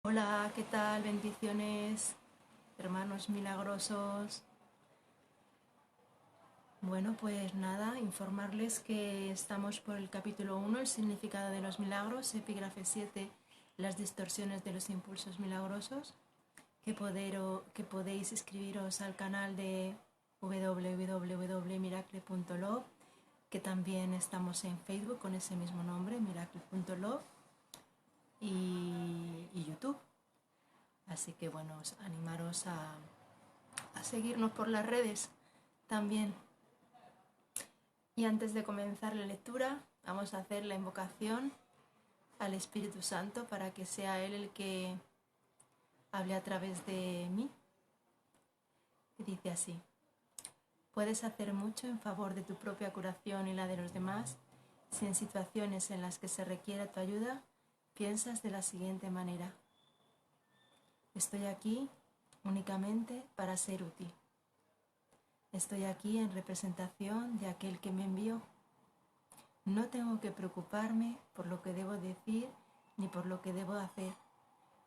Hola, ¿qué tal? Bendiciones, hermanos milagrosos. Bueno, pues nada, informarles que estamos por el capítulo 1, el significado de los milagros, epígrafe 7, las distorsiones de los impulsos milagrosos, que podéis inscribiros al canal de www.miracle.love, que también estamos en Facebook con ese mismo nombre, miracle.love, y YouTube. Así que bueno, animaros a seguirnos por las redes también. Y antes de comenzar la lectura, vamos a hacer la invocación al Espíritu Santo para que sea Él el que hable a través de mí. Y dice así: puedes hacer mucho en favor de tu propia curación y la de los demás si en situaciones en las que se requiera tu ayuda piensas de la siguiente manera: estoy aquí únicamente para ser útil. Estoy aquí en representación de aquel que me envió. No tengo que preocuparme por lo que debo decir ni por lo que debo hacer,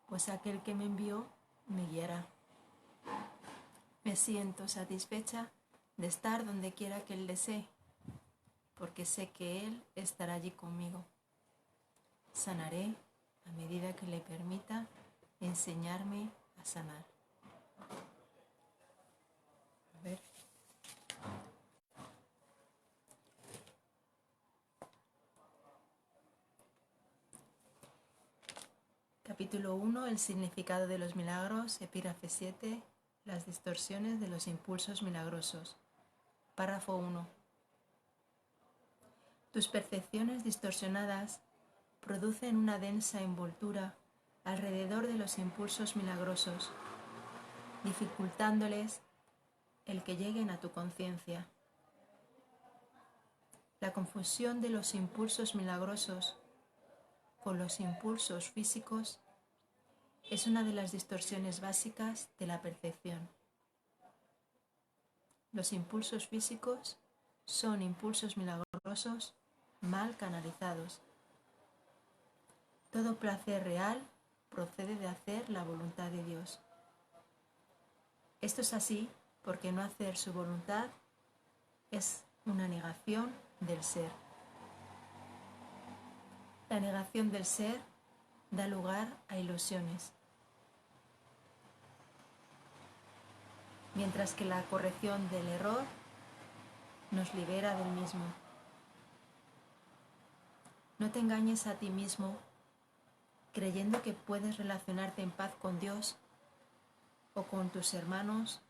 pues aquel que me envió me guiará. Me siento satisfecha de estar donde quiera que Él desee, porque sé que Él estará allí conmigo. Sanaré a medida que le permita enseñarme a sanar. A ver. Capítulo 1, el significado de los milagros, epígrafe 7, las distorsiones de los impulsos milagrosos. Párrafo 1. Tus percepciones distorsionadas producen una densa envoltura alrededor de los impulsos milagrosos, dificultándoles el que lleguen a tu conciencia. La confusión de los impulsos milagrosos con los impulsos físicos es una de las distorsiones básicas de la percepción. Los impulsos físicos son impulsos milagrosos mal canalizados. Todo placer real procede de hacer la voluntad de Dios. Esto es así porque no hacer su voluntad es una negación del ser. La negación del ser da lugar a ilusiones, mientras que la corrección del error nos libera del mismo. No te engañes a ti mismo creyendo que puedes relacionarte en paz con Dios o con tus hermanos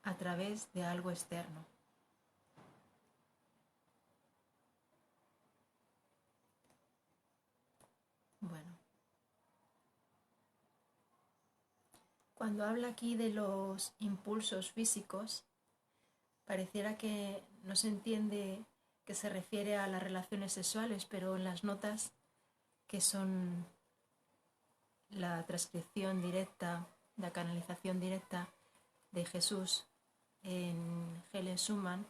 a través de algo externo. Bueno, cuando habla aquí de los impulsos físicos, pareciera que no se entiende que se refiere a las relaciones sexuales, pero en las notas, que son la transcripción directa, la canalización directa de Jesús en Helen Schumann,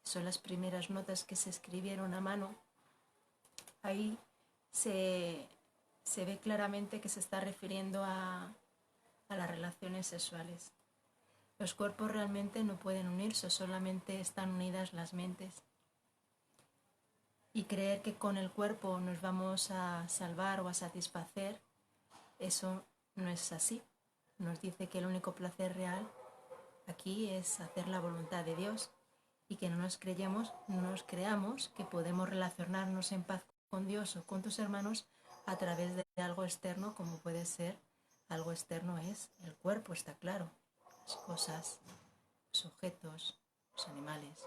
son las primeras notas que se escribieron a mano. Ahí se ve claramente que se está refiriendo a las relaciones sexuales. Los cuerpos realmente no pueden unirse, solamente están unidas las mentes. Y creer que con el cuerpo nos vamos a salvar o a satisfacer, eso no es así. Nos dice que el único placer real aquí es hacer la voluntad de Dios y que no nos creamos que podemos relacionarnos en paz con Dios o con tus hermanos a través de algo externo, como puede ser algo externo es el cuerpo, está claro, las cosas, los objetos, los animales,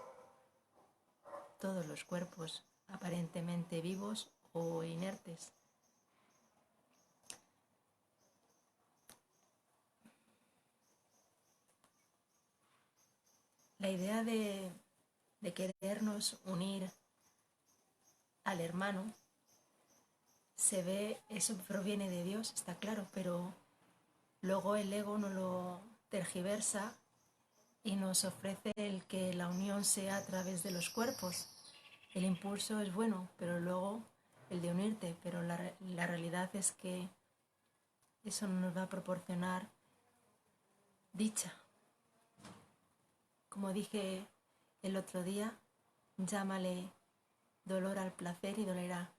todos los cuerpos aparentemente vivos o inertes. La idea de querernos unir al hermano se ve, eso proviene de Dios, está claro, pero luego el ego no lo tergiversa y nos ofrece el que la unión sea a través de los cuerpos. El impulso es bueno, pero luego el de unirte, pero la realidad es que eso no nos va a proporcionar dicha. Como dije el otro día, llámale dolor al placer y dolerá.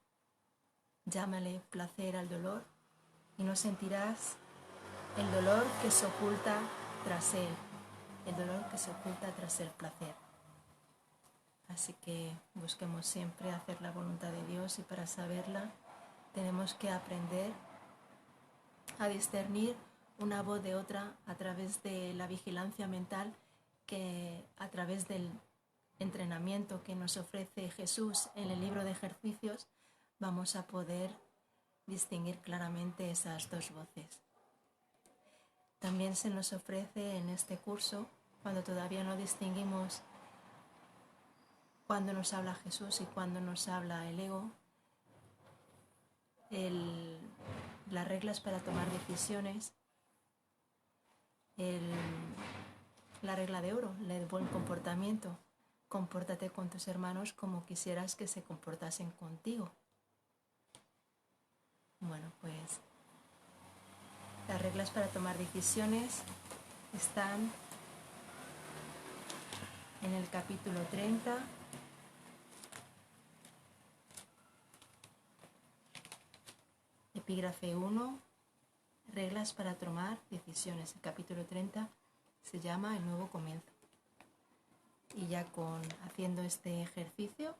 Llámale placer al dolor y no sentirás el dolor que se oculta tras él, el dolor que se oculta tras el placer. Así que busquemos siempre hacer la voluntad de Dios, y para saberla tenemos que aprender a discernir una voz de otra a través de la vigilancia mental, que a través del entrenamiento que nos ofrece Jesús en el libro de ejercicios vamos a poder distinguir claramente esas dos voces. También se nos ofrece en este curso, cuando todavía no distinguimos cuándo nos habla Jesús y cuándo nos habla el ego, las reglas para tomar decisiones, la regla de oro, el buen comportamiento. Compórtate con tus hermanos como quisieras que se comportasen contigo. Bueno, pues las reglas para tomar decisiones están en el capítulo 30, epígrafe 1, reglas para tomar decisiones. El capítulo 30 se llama El nuevo comienzo. Y ya haciendo este ejercicio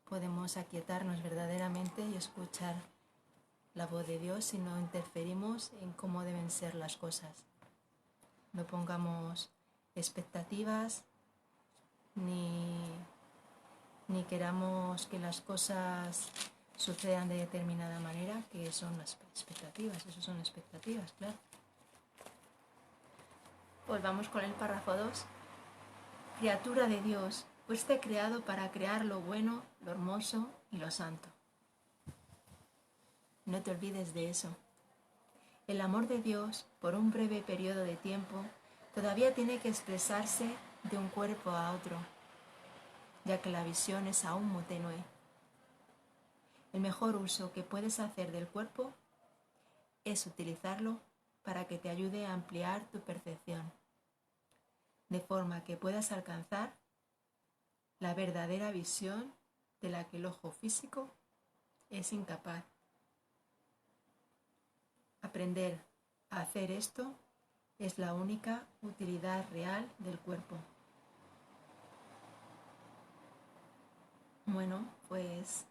podemos aquietarnos verdaderamente y escuchar la voz de Dios si no interferimos en cómo deben ser las cosas. No pongamos expectativas ni queramos que las cosas sucedan de determinada manera, que son las expectativas. Eso son expectativas, claro. Pues vamos con el párrafo 2. Criatura de Dios, fuiste creado para crear lo bueno, lo hermoso y lo santo. No te olvides de eso. El amor de Dios, por un breve periodo de tiempo, todavía tiene que expresarse de un cuerpo a otro, ya que la visión es aún muy tenue. El mejor uso que puedes hacer del cuerpo es utilizarlo para que te ayude a ampliar tu percepción, de forma que puedas alcanzar la verdadera visión de la que el ojo físico es incapaz. Aprender a hacer esto es la única utilidad real del cuerpo. Bueno, pues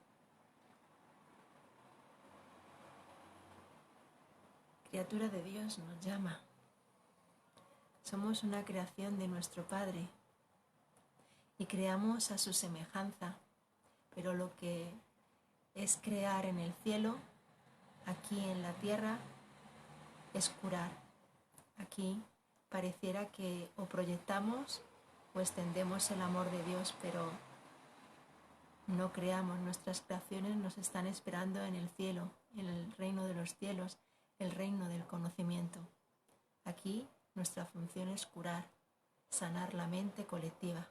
criatura de Dios nos llama. Somos una creación de nuestro Padre y creamos a su semejanza, pero lo que es crear en el cielo, aquí en la tierra, es curar. Aquí pareciera que o proyectamos o extendemos el amor de Dios, pero no creamos. Nuestras creaciones nos están esperando en el cielo, en el reino de los cielos, el reino del conocimiento. Aquí nuestra función es curar, sanar la mente colectiva,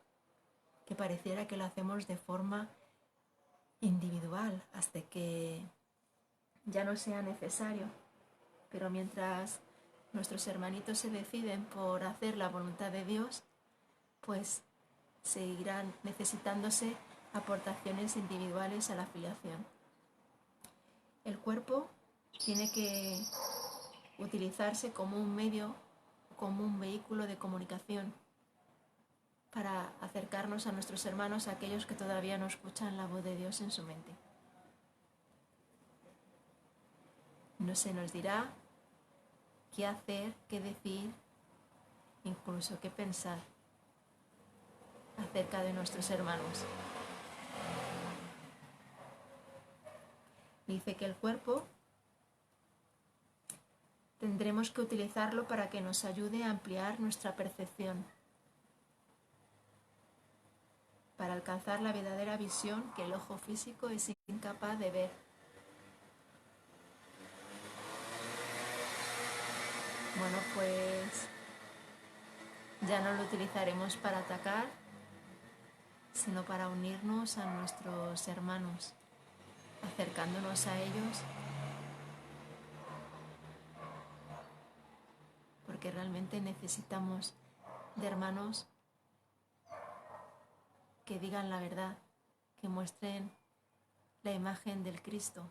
que pareciera que lo hacemos de forma individual hasta que ya no sea necesario. Pero mientras nuestros hermanitos se deciden por hacer la voluntad de Dios, pues seguirán necesitándose aportaciones individuales a la filiación. El cuerpo tiene que utilizarse como un medio, como un vehículo de comunicación para acercarnos a nuestros hermanos, a aquellos que todavía no escuchan la voz de Dios en su mente. No se nos dirá qué hacer, qué decir, incluso qué pensar acerca de nuestros hermanos. Dice que el cuerpo tendremos que utilizarlo para que nos ayude a ampliar nuestra percepción, para alcanzar la verdadera visión que el ojo físico es incapaz de ver. Bueno, pues ya no lo utilizaremos para atacar, sino para unirnos a nuestros hermanos, acercándonos a ellos realmente necesitamos de hermanos que digan la verdad, que muestren la imagen del Cristo,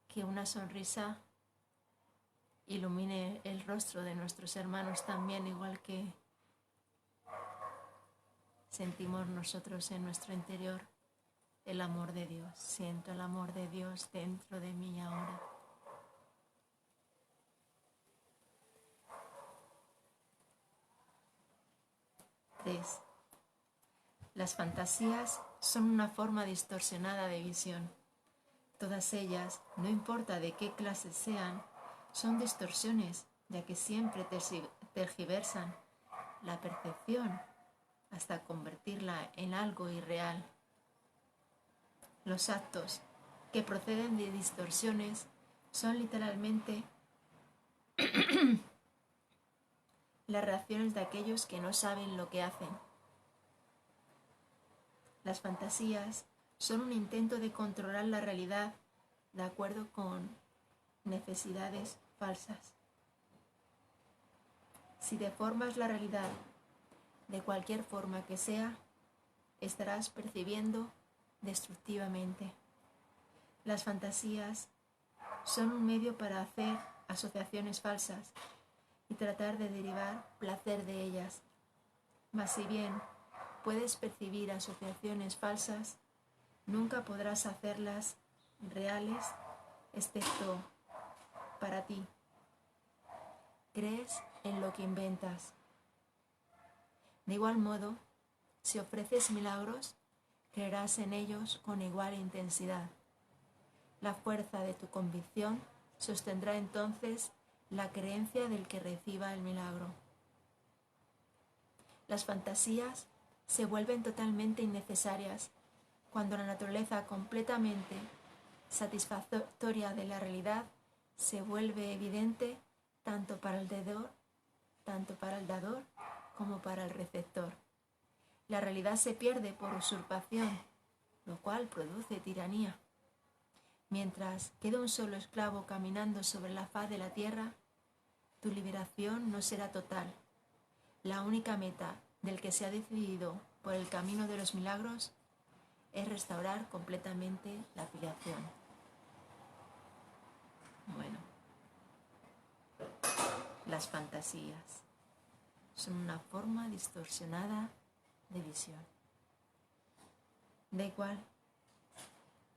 que una sonrisa ilumine el rostro de nuestros hermanos también, igual que sentimos nosotros en nuestro interior el amor de Dios. Siento el amor de Dios dentro de mí ahora. Tres. Las fantasías son una forma distorsionada de visión. Todas ellas, no importa de qué clase sean, son distorsiones, ya que siempre tergiversan la percepción hasta convertirla en algo irreal. Los actos que proceden de distorsiones son literalmente las reacciones de aquellos que no saben lo que hacen. Las fantasías son un intento de controlar la realidad de acuerdo con necesidades falsas. Si deformas la realidad de cualquier forma que sea, estarás percibiendo destructivamente. Las fantasías son un medio para hacer asociaciones falsas y tratar de derivar placer de ellas. Mas si bien puedes percibir asociaciones falsas, nunca podrás hacerlas reales, excepto para ti. Crees en lo que inventas. De igual modo, si ofreces milagros, creerás en ellos con igual intensidad. La fuerza de tu convicción sostendrá entonces la creencia del que reciba el milagro. Las fantasías se vuelven totalmente innecesarias cuando la naturaleza completamente satisfactoria de la realidad se vuelve evidente tanto para el dador como para el receptor. La realidad se pierde por usurpación, lo cual produce tiranía. Mientras queda un solo esclavo caminando sobre la faz de la tierra, tu liberación no será total. La única meta del que se ha decidido por el camino de los milagros es restaurar completamente la filiación. Bueno, las fantasías son una forma distorsionada de visión. Da igual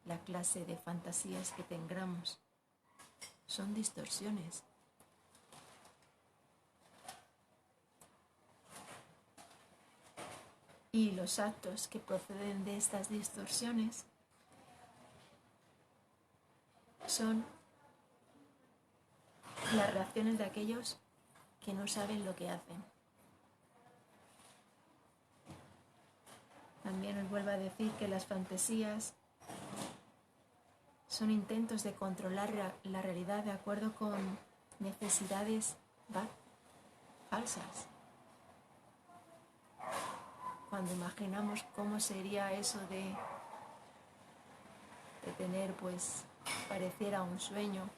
la clase de fantasías que tengamos, son distorsiones. Y los actos que proceden de estas distorsiones son las reacciones de aquellos que no saben lo que hacen. También os vuelvo a decir que las fantasías son intentos de controlar la realidad de acuerdo con necesidades falsas. Cuando imaginamos cómo sería eso de tener, pues, pareciera un sueño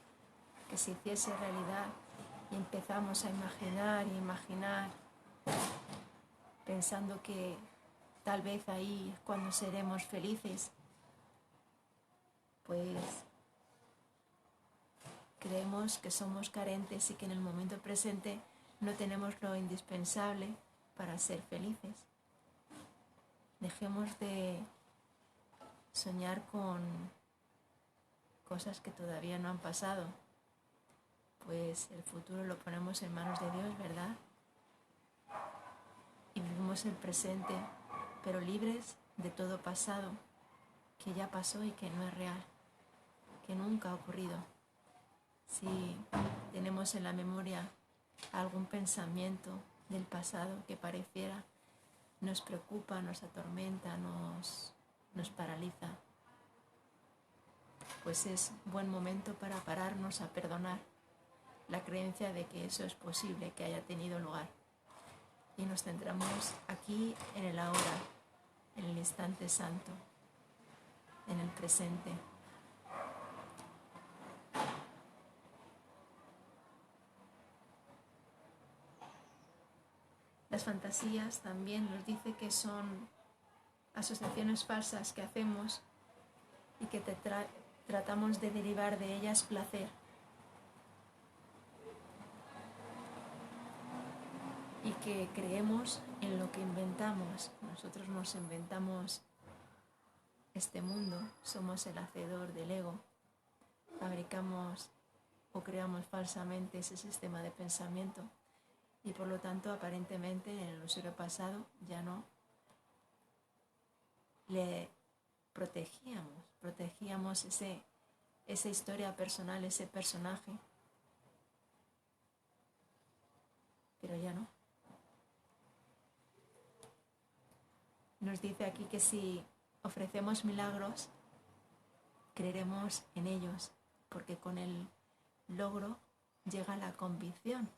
que se hiciese realidad, y empezamos a imaginar, pensando que tal vez ahí es cuando seremos felices, pues creemos que somos carentes y que en el momento presente no tenemos lo indispensable para ser felices. Dejemos de soñar con cosas que todavía no han pasado, pues el futuro lo ponemos en manos de Dios, ¿verdad? Y vivimos el presente, pero libres de todo pasado que ya pasó y que no es real, que nunca ha ocurrido. Si tenemos en la memoria algún pensamiento del pasado que pareciera nos preocupa, nos atormenta, nos paraliza, pues es buen momento para pararnos a perdonar la creencia de que eso es posible, que haya tenido lugar. Y nos centramos aquí en el ahora, en el instante santo, en el presente. Las fantasías también nos dice que son asociaciones falsas que hacemos y que tratamos de derivar de ellas placer. Y que creemos en lo que inventamos. Nosotros nos inventamos este mundo, somos el hacedor del ego, fabricamos o creamos falsamente ese sistema de pensamiento y por lo tanto aparentemente en el usuario pasado ya no le protegíamos esa historia personal, ese personaje, pero ya no. Nos dice aquí que si ofrecemos milagros, creeremos en ellos, porque con el logro llega la convicción.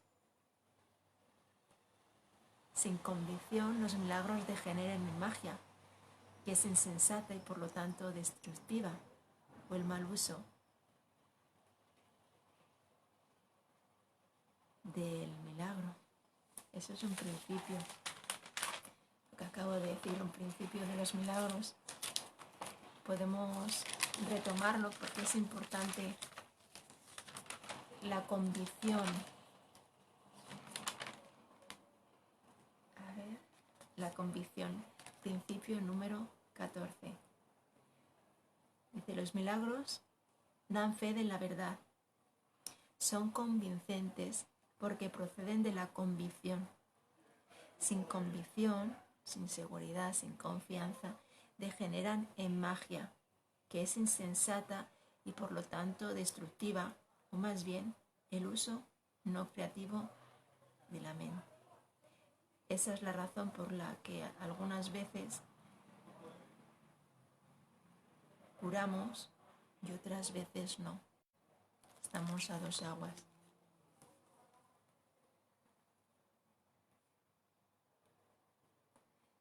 Sin convicción, los milagros degeneran en magia, que es insensata y por lo tanto destructiva, o el mal uso del milagro. Eso es un principio. Lo que acabo de decir, un principio de los milagros. Podemos retomarlo porque es importante la convicción. A ver, la convicción, principio número 14. Dice, los milagros dan fe de la verdad. Son convincentes porque proceden de la convicción. Sin convicción, sin seguridad, sin confianza, degeneran en magia, que es insensata y por lo tanto destructiva, o más bien el uso no creativo de la mente. Esa es la razón por la que algunas veces curamos y otras veces no. Estamos a dos aguas.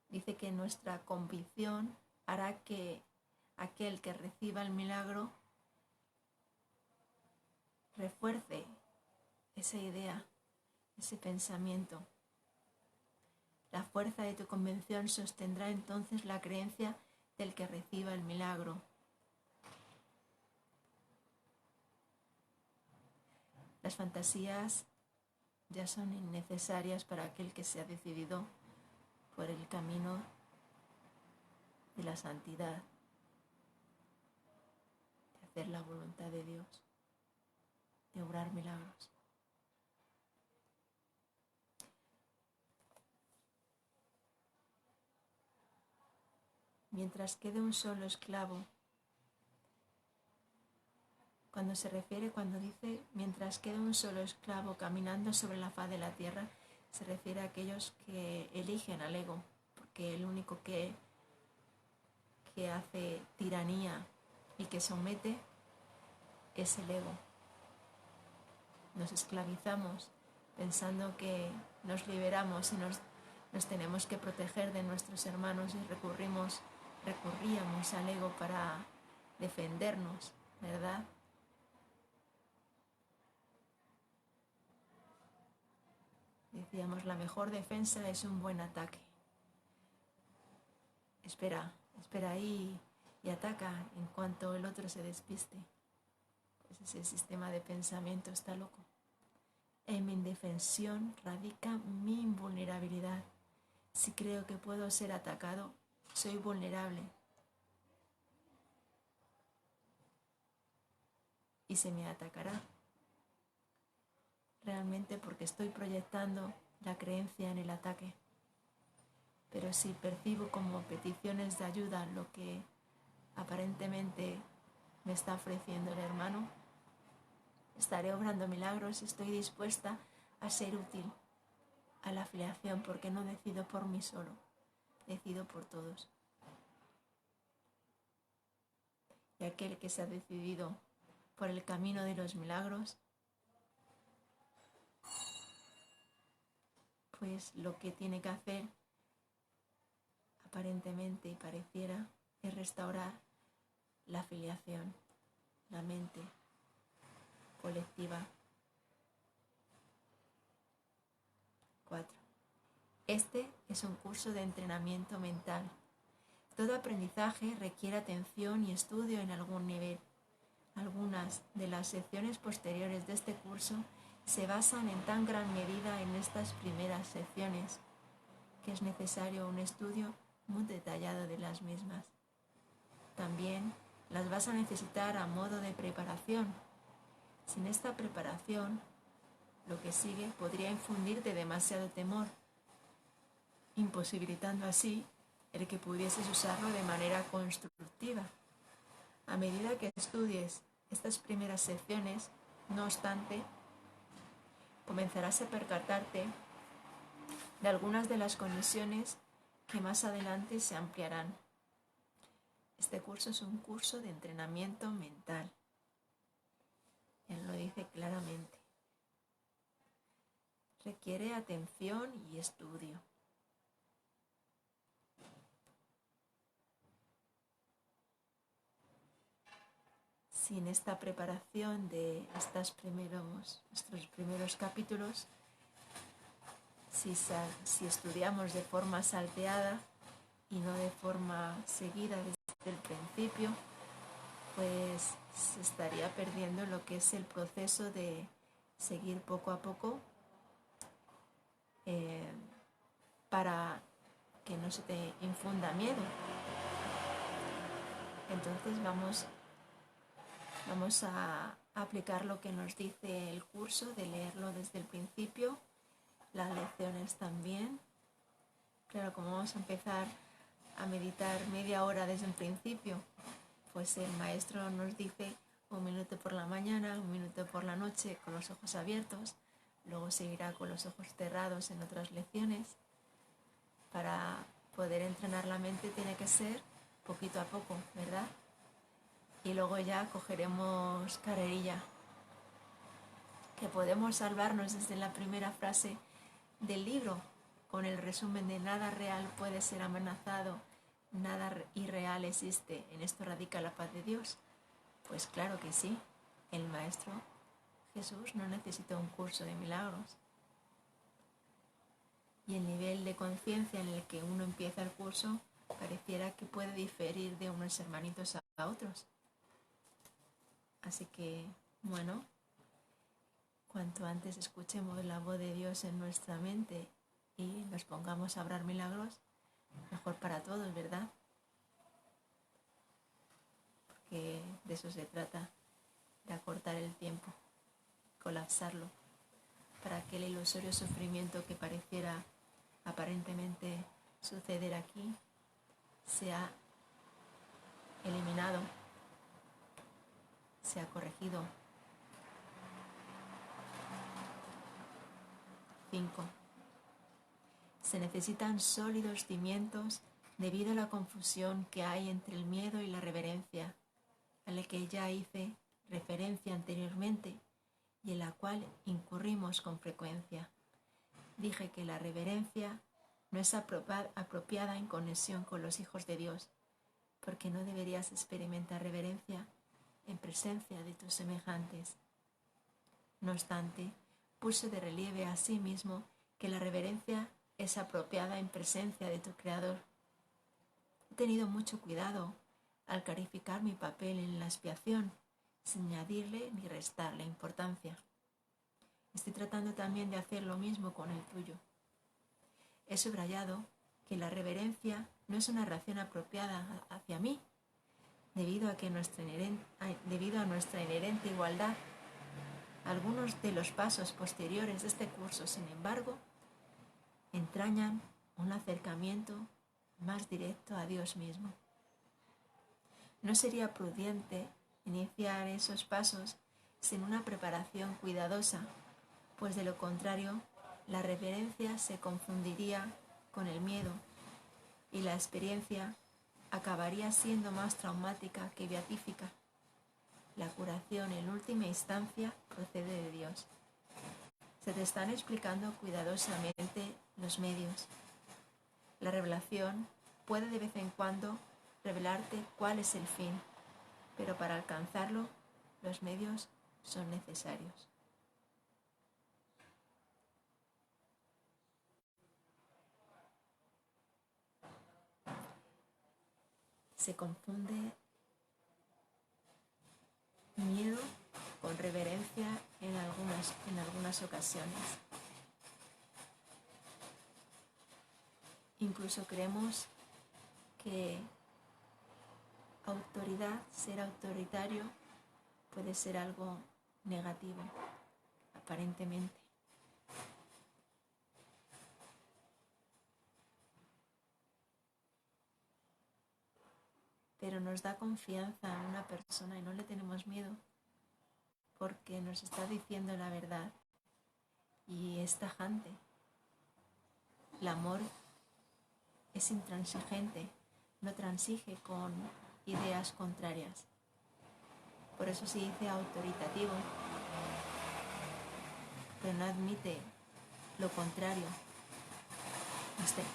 Dice que nuestra convicción hará que aquel que reciba el milagro refuerce esa idea, ese pensamiento. La fuerza de tu convicción sostendrá entonces la creencia del que reciba el milagro. Las fantasías ya son innecesarias para aquel que se ha decidido por el camino de la santidad, de hacer la voluntad de Dios, de obrar milagros. Mientras quede un solo esclavo, cuando dice mientras quede un solo esclavo caminando sobre la faz de la tierra, se refiere a aquellos que eligen al ego, porque el único que hace tiranía y que somete es el ego. Nos esclavizamos pensando que nos liberamos y nos tenemos que proteger de nuestros hermanos y recurríamos al ego para defendernos, ¿verdad? Decíamos, la mejor defensa es un buen ataque. Espera ahí y ataca en cuanto el otro se despiste. Pues ese sistema de pensamiento está loco. En mi indefensión radica mi invulnerabilidad. Si creo que puedo ser atacado, soy vulnerable. Y se me atacará. Realmente porque estoy proyectando la creencia en el ataque. Pero si percibo como peticiones de ayuda lo que aparentemente me está ofreciendo el hermano, estaré obrando milagros y estoy dispuesta a ser útil a la afiliación porque no decido por mí solo, decido por todos. Y aquel que se ha decidido por el camino de los milagros, pues lo que tiene que hacer, aparentemente y pareciera, es restaurar la afiliación, la mente colectiva. 4. Este es un curso de entrenamiento mental. Todo aprendizaje requiere atención y estudio en algún nivel. Algunas de las secciones posteriores de este curso se basan en tan gran medida en estas primeras secciones que es necesario un estudio muy detallado de las mismas. También las vas a necesitar a modo de preparación. Sin esta preparación, lo que sigue podría infundirte demasiado temor, imposibilitando así el que pudieses usarlo de manera constructiva. A medida que estudies estas primeras secciones, no obstante, comenzarás a percatarte de algunas de las conexiones que más adelante se ampliarán. Este curso es un curso de entrenamiento mental. Él lo dice claramente. Requiere atención y estudio. Sin esta preparación de estos primeros capítulos, si estudiamos de forma salteada y no de forma seguida desde el principio, pues se estaría perdiendo lo que es el proceso de seguir poco a poco para que no se te infunda miedo. Entonces vamos a aplicar lo que nos dice el curso, de leerlo desde el principio, las lecciones también. Claro, como vamos a empezar a meditar media hora desde el principio, pues el maestro nos dice 1 minuto por la mañana, 1 minuto por la noche con los ojos abiertos, luego seguirá con los ojos cerrados en otras lecciones. Para poder entrenar la mente tiene que ser poquito a poco, ¿verdad? Y luego ya cogeremos carrerilla, que podemos salvarnos desde la primera frase del libro, con el resumen de nada real puede ser amenazado, nada irreal existe, en esto radica la paz de Dios. Pues claro que sí, el Maestro Jesús no necesita un curso de milagros. Y el nivel de conciencia en el que uno empieza el curso pareciera que puede diferir de unos hermanitos a otros. Así que, bueno, cuanto antes escuchemos la voz de Dios en nuestra mente y nos pongamos a obrar milagros, mejor para todos, ¿verdad? Porque de eso se trata, de acortar el tiempo, colapsarlo, para que el ilusorio sufrimiento que pareciera aparentemente suceder aquí sea eliminado, sea corregido. 5. Se necesitan sólidos cimientos debido a la confusión que hay entre el miedo y la reverencia, a la que ya hice referencia anteriormente y en la cual incurrimos con frecuencia. Dije que la reverencia no es apropiada en conexión con los hijos de Dios, porque no deberías experimentar reverencia en presencia de tus semejantes. No obstante, puse de relieve a sí mismo que la reverencia es apropiada en presencia de tu Creador. He tenido mucho cuidado al clarificar mi papel en la expiación, sin añadirle ni restarle importancia. Estoy tratando también de hacer lo mismo con el tuyo. He subrayado que la reverencia no es una reacción apropiada hacia mí, debido a nuestra inherente igualdad. Algunos de los pasos posteriores de este curso, sin embargo, entrañan un acercamiento más directo a Dios mismo. No sería prudente iniciar esos pasos sin una preparación cuidadosa, pues de lo contrario, la reverencia se confundiría con el miedo y la experiencia acabaría siendo más traumática que beatífica. La curación en última instancia procede de Dios. Se te están explicando cuidadosamente los medios. La revelación puede de vez en cuando revelarte cuál es el fin, pero para alcanzarlo los medios son necesarios. se confunde miedo con reverencia en algunas ocasiones. Incluso creemos que autoridad, ser autoritario, puede ser algo negativo, aparentemente. Pero nos da confianza a una persona y no le tenemos miedo porque nos está diciendo la verdad y es tajante. El amor es intransigente, no transige con ideas contrarias. Por eso se dice autoritativo, pero no admite lo contrario.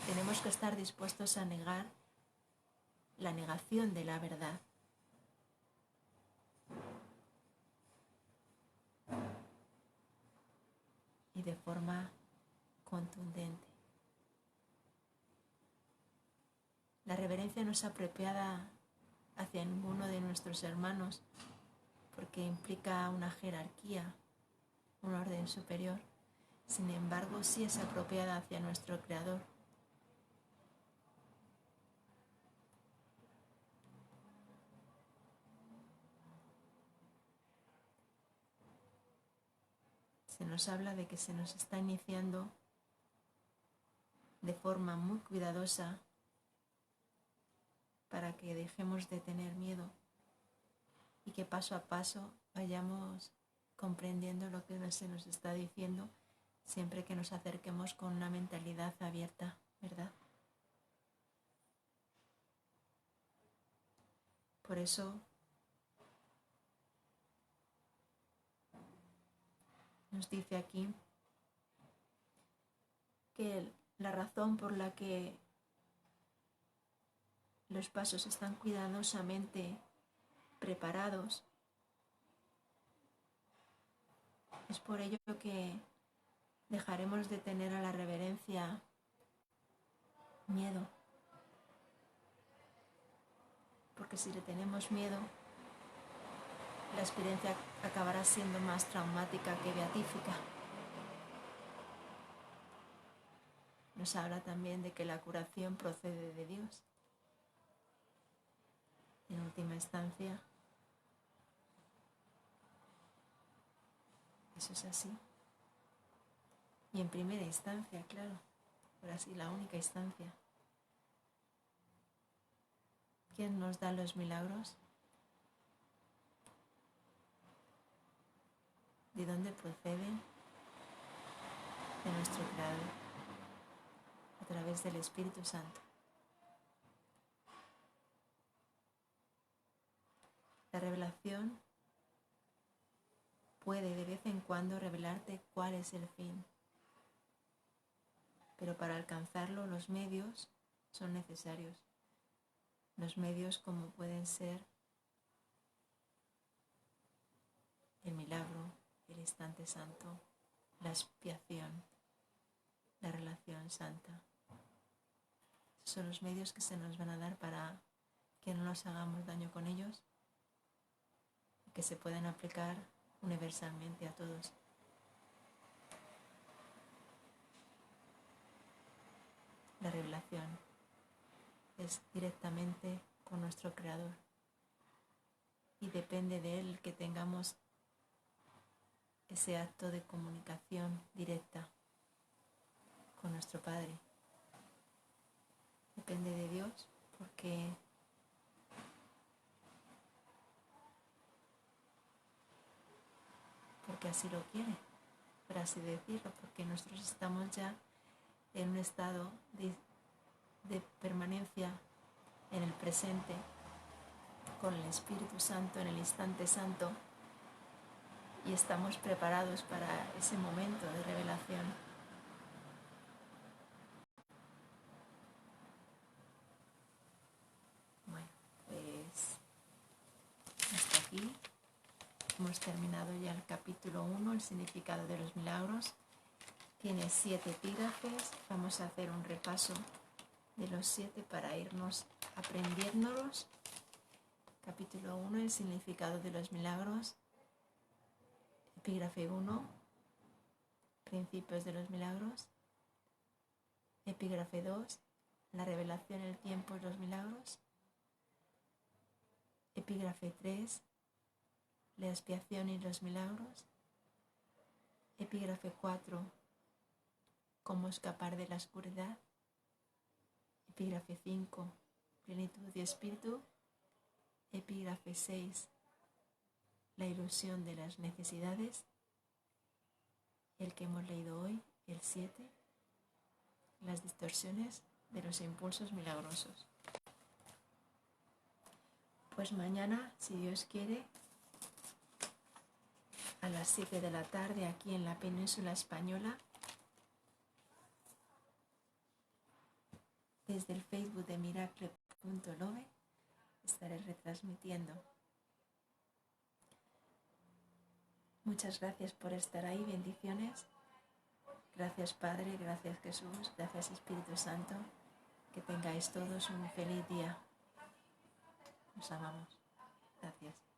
Tenemos que estar dispuestos a negar la negación de la verdad. Y de forma contundente. La reverencia no es apropiada hacia ninguno de nuestros hermanos porque implica una jerarquía, un orden superior. Sin embargo, sí es apropiada hacia nuestro Creador. Se nos habla de que se nos está iniciando de forma muy cuidadosa para que dejemos de tener miedo y que paso a paso vayamos comprendiendo lo que se nos está diciendo siempre que nos acerquemos con una mentalidad abierta, ¿verdad? Por eso nos dice aquí que la razón por la que los pasos están cuidadosamente preparados es por ello que dejaremos de tener a la reverencia miedo. Porque si le tenemos miedo, la experiencia acabará siendo más traumática que beatífica. Nos habla también de que la curación procede de Dios. En última instancia, eso es así. Y en primera instancia, claro, pero así la única instancia. ¿Quién nos da los milagros? ¿De dónde proceden? De nuestro Creador, a través del Espíritu Santo. La revelación puede de vez en cuando revelarte cuál es el fin, pero para alcanzarlo los medios son necesarios. Los medios como pueden ser el milagro, el instante santo, la expiación, la relación santa. Esos son los medios que se nos van a dar para que no nos hagamos daño con ellos y que se puedan aplicar universalmente a todos. La revelación es directamente con nuestro Creador y depende de Él que tengamos ese acto de comunicación directa con nuestro Padre. Depende de Dios porque así lo quiere, por así decirlo, porque nosotros estamos ya en un estado de permanencia en el presente con el Espíritu Santo en el instante santo y estamos preparados para ese momento de revelación. Bueno, pues hasta aquí hemos terminado ya el capítulo 1, el significado de los milagros. Tiene 7 epígrafes. Vamos a hacer un repaso de los 7 para irnos aprendiéndolos Capítulo 1, el significado de los milagros. Epígrafe 1, principios de los milagros. Epígrafe 2, la revelación, el tiempo y los milagros. Epígrafe 3, la expiación y los milagros. Epígrafe 4, cómo escapar de la oscuridad. Epígrafe 5, plenitud y espíritu. Epígrafe 6, la ilusión de las necesidades. El que hemos leído hoy, el 7, las distorsiones de los impulsos milagrosos. Pues mañana, si Dios quiere, a las 7 de la tarde aquí en la península española, desde el Facebook de miracle.love, estaré retransmitiendo. Muchas gracias por estar ahí, bendiciones. Gracias Padre, gracias Jesús, gracias Espíritu Santo. Que tengáis todos un feliz día. Os amamos. Gracias.